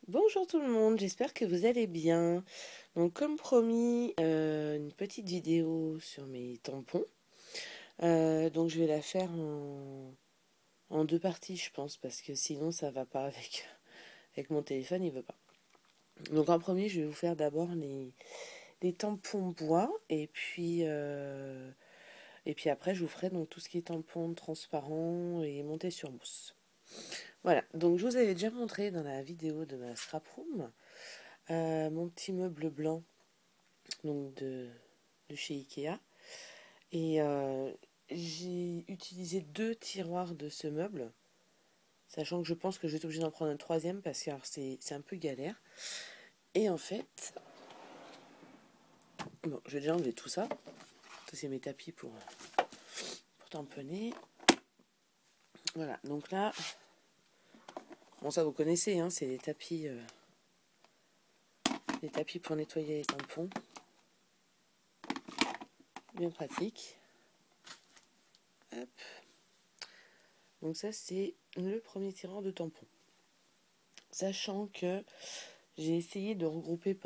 Bonjour tout le monde, j'espère que vous allez bien. Donc comme promis, une petite vidéo sur mes tampons. Donc je vais la faire en deux parties je pense, parce que sinon ça va pas avec mon téléphone, il veut pas. Donc en premier, je vais vous faire d'abord les tampons bois, et puis après je vous ferai donc tout ce qui est tampons transparents et montés sur mousse. Voilà, donc je vous avais déjà montré dans la vidéo de ma scrap room mon petit meuble blanc donc de chez Ikea. Et j'ai utilisé deux tiroirs de ce meuble, sachant que je pense que je vais être obligée d'en prendre un troisième parce que c'est un peu galère. Et en fait, bon, je vais déjà enlever tout ça. Ça, c'est mes tapis pour tamponner. Voilà, donc là, bon, ça vous connaissez, hein, c'est les tapis pour nettoyer les tampons. Bien pratique. Hop. Donc ça, c'est le premier tiroir de tampons. Sachant que j'ai essayé de regrouper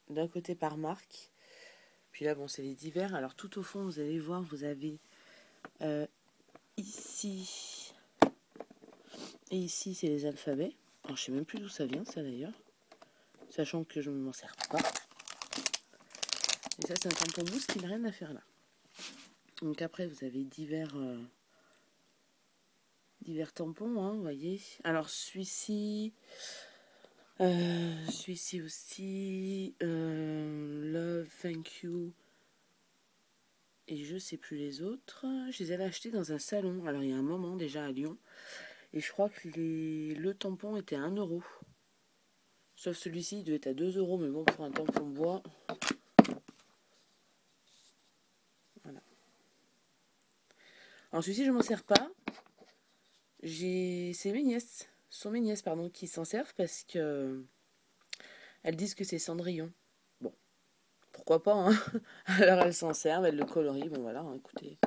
d'un côté par marque. Puis là, bon, c'est les divers. Alors tout au fond, vous allez voir, vous avez ici et ici, c'est les alphabets. Alors, je sais même plus d'où ça vient, ça d'ailleurs. Sachant que je ne m'en sers pas. Et ça, c'est un tampon mousse qui n'a rien à faire là. Donc après, vous avez divers tampons, hein, vous voyez. Alors celui-ci aussi, Love, Thank You. Et je sais plus les autres. Je les avais achetés dans un salon. Alors il y a un moment déjà à Lyon. Et je crois que le tampon était à 1 euro. Sauf celui-ci, il devait être à 2 euros. Mais bon, pour un tampon bois. Voilà. Alors celui-ci, je m'en sers pas. C'est mes nièces. Ce sont mes nièces, pardon, qui s'en servent parce que elles disent que c'est Cendrillon. Bon, pourquoi pas, hein. Alors elles s'en servent, elles le colorient. Bon voilà, hein, écoutez.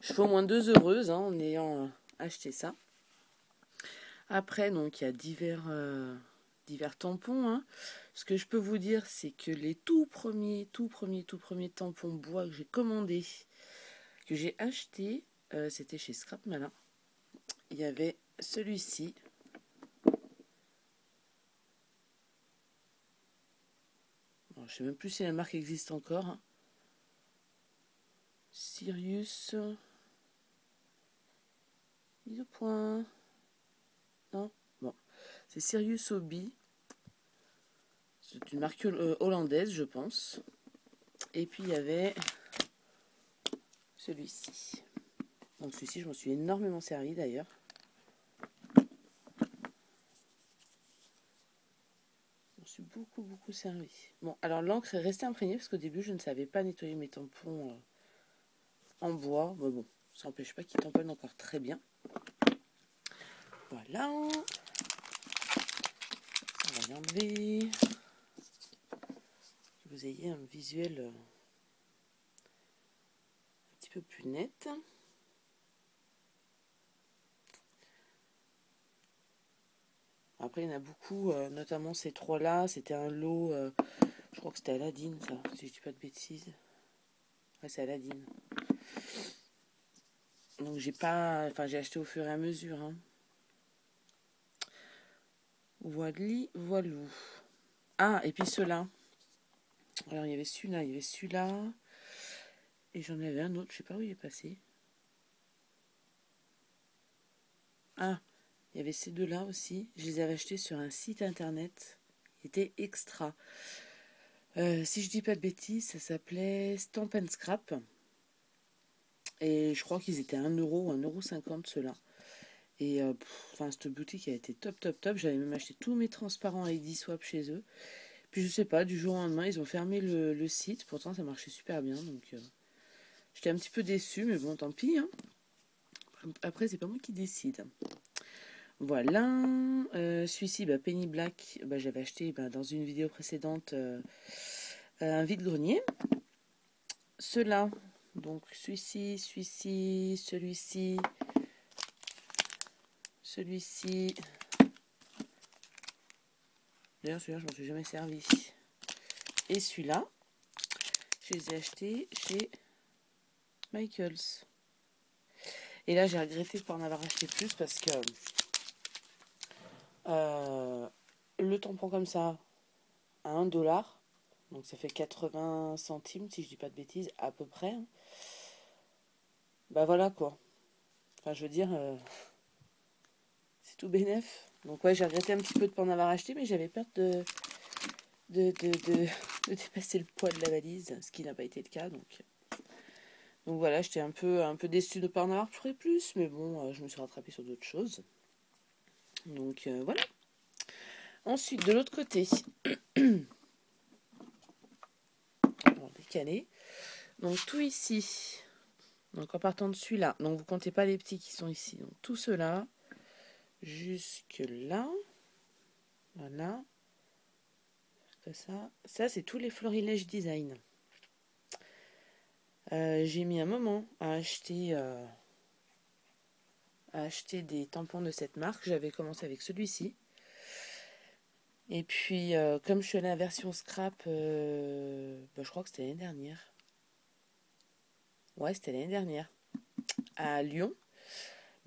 Je fais au moins 2 heureuses hein, en ayant acheté ça. Après, donc, il y a divers tampons. Hein. Ce que je peux vous dire, c'est que les tout premiers tampons bois que j'ai commandés, que j'ai achetés, c'était chez Scrap Malin. Il y avait celui-ci. Bon, je ne sais même plus si la marque existe encore. Hein. Sirius. Mise au point. Non. Bon. C'est Sirius Hobby. C'est une marque hollandaise, je pense. Et puis il y avait celui-ci. Donc celui-ci, je m'en suis énormément servi d'ailleurs. Je m'en suis beaucoup servi. Bon, alors l'encre est restée imprégnée parce qu'au début, je ne savais pas nettoyer mes tampons en bois. Mais bon, ça n'empêche pas qu'ils tamponnent encore très bien. Voilà. On va l'enlever. Que vous ayez un visuel un petit peu plus net. Après, il y en a beaucoup, notamment ces trois-là. C'était un lot, je crois que c'était Aladdin, ça, si je dis pas de bêtises. Ouais, c'est Aladdin. Donc, j'ai acheté au fur et à mesure. Hein. Voilou. Ah, et puis ceux-là. Alors, il y avait celui-là. Et j'en avais un autre, je sais pas où il est passé. Ah, il y avait ces deux-là aussi. Je les avais achetés sur un site internet. Ils étaient extra. Si je dis pas de bêtises, ça s'appelait Stamp and Scrap. Et je crois qu'ils étaient à 1 euro ou 1,50 € ceux-là. Et cette boutique a été top. J'avais même acheté tous mes transparents ID Swap chez eux. Puis je sais pas, du jour au lendemain, ils ont fermé le site. Pourtant, ça marchait super bien. Donc j'étais un petit peu déçue, mais bon, tant pis. Hein. Après, c'est pas moi qui décide. Voilà. Celui-ci, Penny Black, j'avais acheté dans une vidéo précédente un vide-grenier. Ceux-là, donc celui-ci, celui-ci, D'ailleurs, celui-là, je m'en suis jamais servi. Et celui-là, je les ai achetés chez Michaels. Et là, j'ai regretté de ne pas en avoir acheté plus parce que le tampon comme ça, à 1 $, donc ça fait 80 centimes, si je dis pas de bêtises, à peu près. Bah voilà quoi. Enfin, je veux dire, c'est tout bénef. Donc ouais, j'ai regretté un petit peu de ne pas en avoir acheté, mais j'avais peur de dépasser le poids de la valise, ce qui n'a pas été le cas. Donc voilà, j'étais un peu déçue de ne pas en avoir pris plus, mais bon, je me suis rattrapée sur d'autres choses. Donc voilà. Ensuite, de l'autre côté, on va décaler. Donc tout ici. Donc en partant de celui-là. Donc vous comptez pas les petits qui sont ici. Donc tout cela jusque là. Voilà. Ça c'est tous les Florilège Design. J'ai mis un moment à acheter des tampons de cette marque. J'avais commencé avec celui-ci. Et puis, comme je suis allée à la version scrap, je crois que c'était l'année dernière. Ouais, c'était l'année dernière. À Lyon.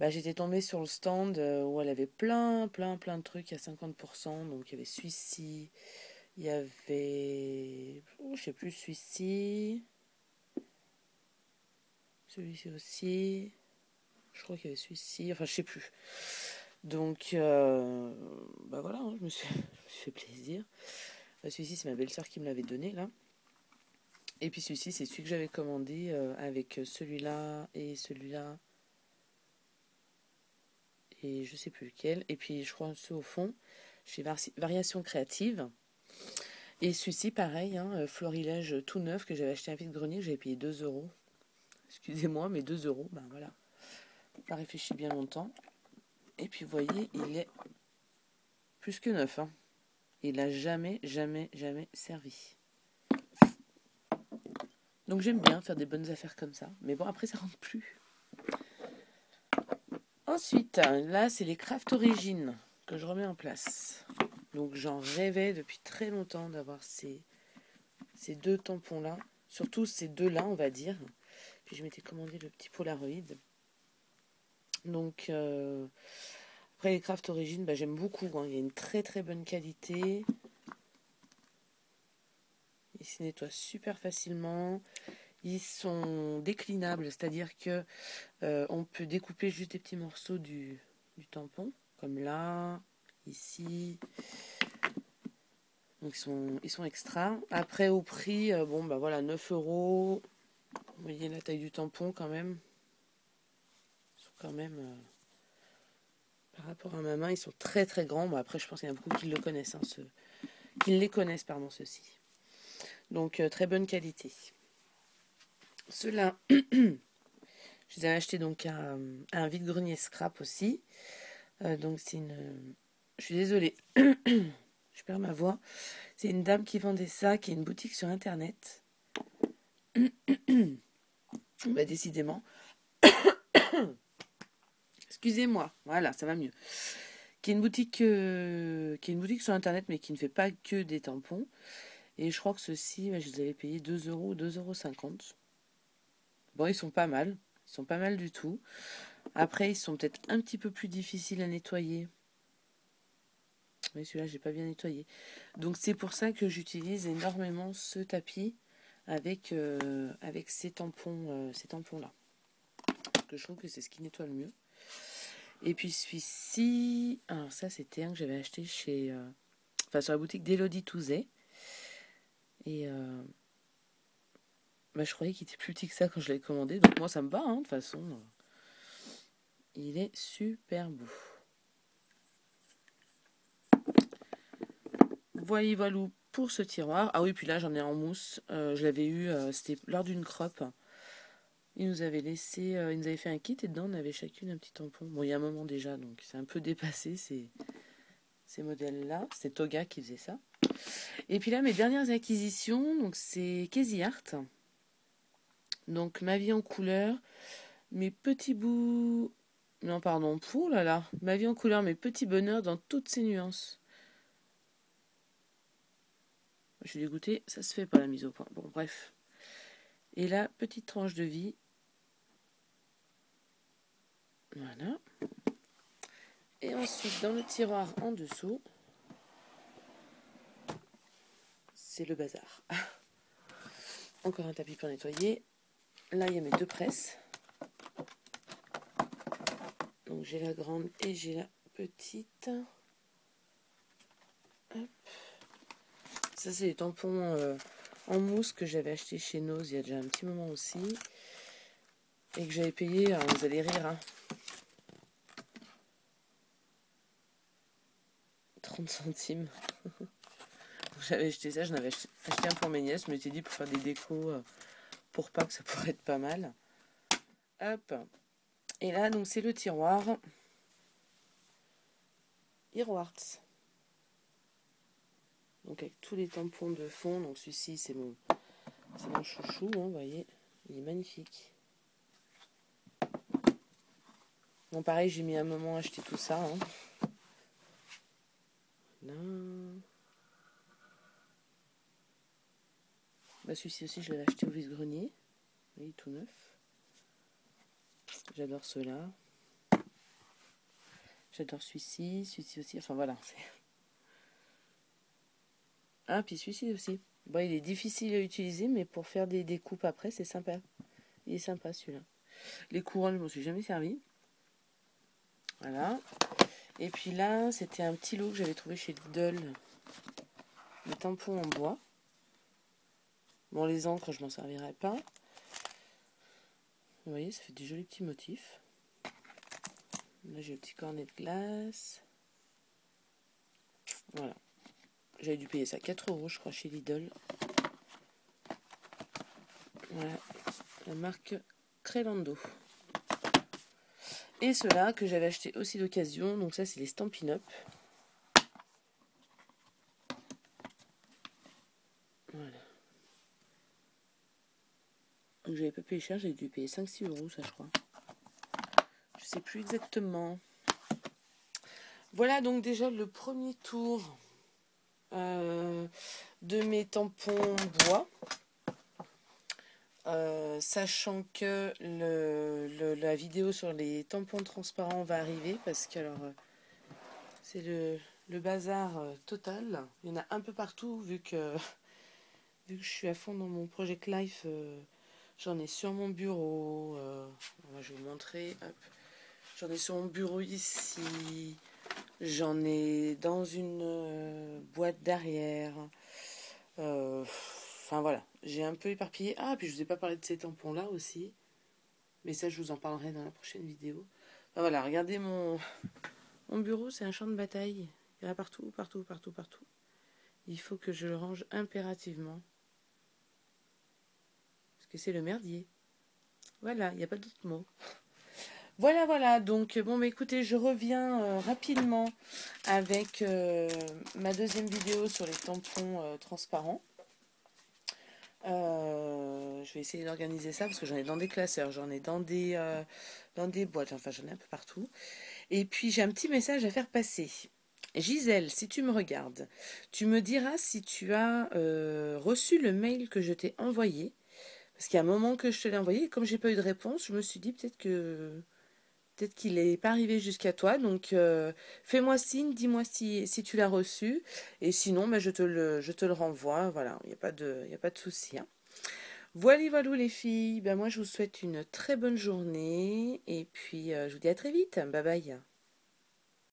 J'étais tombée sur le stand où elle avait plein de trucs à 50%. Donc, il y avait celui-ci. Il y avait... je sais plus, celui-ci. Celui-ci aussi. Je crois qu'il y avait celui-ci. Enfin, je sais plus. Donc, voilà, je me suis fait plaisir. Celui-ci, c'est ma belle-sœur qui me l'avait donné, là. Et puis celui-ci, c'est celui que j'avais commandé avec celui-là et celui-là. Et je sais plus lequel. Et puis, je crois ceux au fond, chez Variation Créative. Et celui-ci, pareil, Florilège tout neuf que j'avais acheté à un vide-grenier, j'avais payé 2 €. Excusez-moi, mais 2 €, ben voilà. J'ai réfléchi bien longtemps. Et puis, vous voyez, il est plus que neuf. Il n'a jamais servi. Donc j'aime bien faire des bonnes affaires comme ça. Mais bon, après, ça rentre plus. Ensuite, là, c'est les Craft Origins que je remets en place. Donc j'en rêvais depuis très longtemps d'avoir ces deux tampons-là. Surtout ces deux-là, on va dire. Puis je m'étais commandé le petit Polaroid. Donc, après les Craft Origins, j'aime beaucoup. Il y a une très bonne qualité. Ils se nettoient super facilement. Ils sont déclinables, c'est-à-dire que on peut découper juste des petits morceaux du tampon, comme là, ici. Donc ils sont extra. Après au prix, 9 €. Vous voyez la taille du tampon quand même. Ils sont quand même, par rapport à ma main, ils sont très grands. Après je pense qu'il y en a beaucoup qui le connaissent, qui les connaissent, ceux-ci. Donc très bonne qualité. Ceux-là, je les ai achetés donc à un vide-grenier scrap aussi. Donc c'est une... Je suis désolée, je perds ma voix. C'est une dame qui vendait ça, qui a une boutique sur internet. Décidément. Excusez-moi, voilà, ça va mieux. Qui est une boutique sur internet, mais qui ne fait pas que des tampons. Et je crois que ceux-ci, je les avais payés 2 €, 2,50 €. Bon, ils sont pas mal. Ils sont pas mal du tout. Après, ils sont peut-être un petit peu plus difficiles à nettoyer. Mais celui-là, j'ai pas bien nettoyé. Donc, c'est pour ça que j'utilise énormément ce tapis avec ces tampons-là. Parce que je trouve que c'est ce qui nettoie le mieux. Et puis celui-ci, alors ça, c'était un que j'avais acheté sur la boutique d'Elodie Touzet. Et je croyais qu'il était plus petit que ça quand je l'ai commandé. Donc moi, ça me va, de toute façon. Il est super beau. Voilà pour ce tiroir. Ah oui, puis là, j'en ai en mousse. Je l'avais eu, c'était lors d'une crop. Ils nous avaient laissé, ils nous avaient fait un kit et dedans, on avait chacune un petit tampon. Bon, il y a un moment déjà, donc c'est un peu dépassé ces modèles-là. C'est Toga qui faisait ça. Et puis là, mes dernières acquisitions, donc c'est Casey Art. Donc ma vie en couleur, mes petits bouts... Non, pardon, ma vie en couleur, mes petits bonheurs dans toutes ses nuances. Je suis dégoûtée, ça se fait pas la mise au point. Bon, bref. Et là, petite tranche de vie. Voilà. Et ensuite, dans le tiroir en dessous, c'est le bazar. Encore un tapis pour nettoyer. Là, il y a mes deux presses. Donc, j'ai la grande et j'ai la petite. Hop. Ça, c'est les tampons en mousse que j'avais acheté chez Nose il y a déjà un petit moment aussi. Et que j'avais payé, alors vous allez rire, hein, 30 centimes. J'avais acheté ça, j'en avais acheté un pour mes nièces, je m'étais dit pour faire des décos, pour pas que ça pourrait être pas mal. Hop. Et là, donc c'est le tiroir Earwarts. Donc avec tous les tampons de fond. Donc celui-ci, c'est mon chouchou, hein, vous voyez. Il est magnifique. Bon, pareil, j'ai mis un moment à acheter tout ça. Hein. Là. Bah, celui-ci aussi, je l'avais acheté au vide-grenier. Vous voyez, tout neuf. J'adore ceux-là. J'adore celui-ci aussi. Enfin, voilà. Ah, puis celui-ci aussi. Bon, il est difficile à utiliser, mais pour faire des découpes après, c'est sympa. Il est sympa, celui-là. Les couronnes, je m'en suis jamais servi. Voilà. Et puis là, c'était un petit lot que j'avais trouvé chez Lidl. Les tampons en bois. Bon, les encres, je m'en servirai pas. Vous voyez, ça fait des jolis petits motifs. Là, j'ai le petit cornet de glace. Voilà. J'avais dû payer ça 4 €, je crois, chez Lidl. Voilà. La marque Crelando. Et ceux-là que j'avais acheté aussi d'occasion. Donc ça, c'est les Stampin' Up. Voilà. Donc j'avais pas payé cher, j'ai dû payer 5-6 €, ça, je crois. Je sais plus exactement. Voilà donc déjà le premier tour de mes tampons bois. Sachant que la vidéo sur les tampons transparents va arriver parce que alors c'est le bazar total. Il y en a un peu partout vu que je suis à fond dans mon Project Life. J'en ai sur mon bureau. Je vais vous montrer. J'en ai sur mon bureau ici. J'en ai dans une boîte derrière. Enfin voilà, j'ai un peu éparpillé. Ah, puis je vous ai pas parlé de ces tampons-là aussi. Mais ça, je vous en parlerai dans la prochaine vidéo. Enfin, voilà, regardez mon bureau, c'est un champ de bataille. Il y en a partout, partout, partout, partout. Il faut que je le range impérativement. Parce que c'est le merdier. Voilà, il n'y a pas d'autre mot. Voilà, voilà. Donc, bon, mais écoutez, je reviens rapidement avec ma deuxième vidéo sur les tampons transparents. Je vais essayer d'organiser ça parce que j'en ai dans des classeurs, j'en ai dans des boîtes, enfin j'en ai un peu partout. Et puis j'ai un petit message à faire passer. Gisèle, si tu me regardes, tu me diras si tu as reçu le mail que je t'ai envoyé. Parce qu'il y a un moment que je te l'ai envoyé, et comme j'ai pas eu de réponse, je me suis dit peut-être qu'il n'est pas arrivé jusqu'à toi. Donc fais-moi signe, dis-moi si tu l'as reçu. Et sinon, je te le renvoie. Voilà, il n'y a pas de souci. Hein. Voilà, voilà les filles. Ben, moi, je vous souhaite une très bonne journée. Et puis, je vous dis à très vite. Bye bye.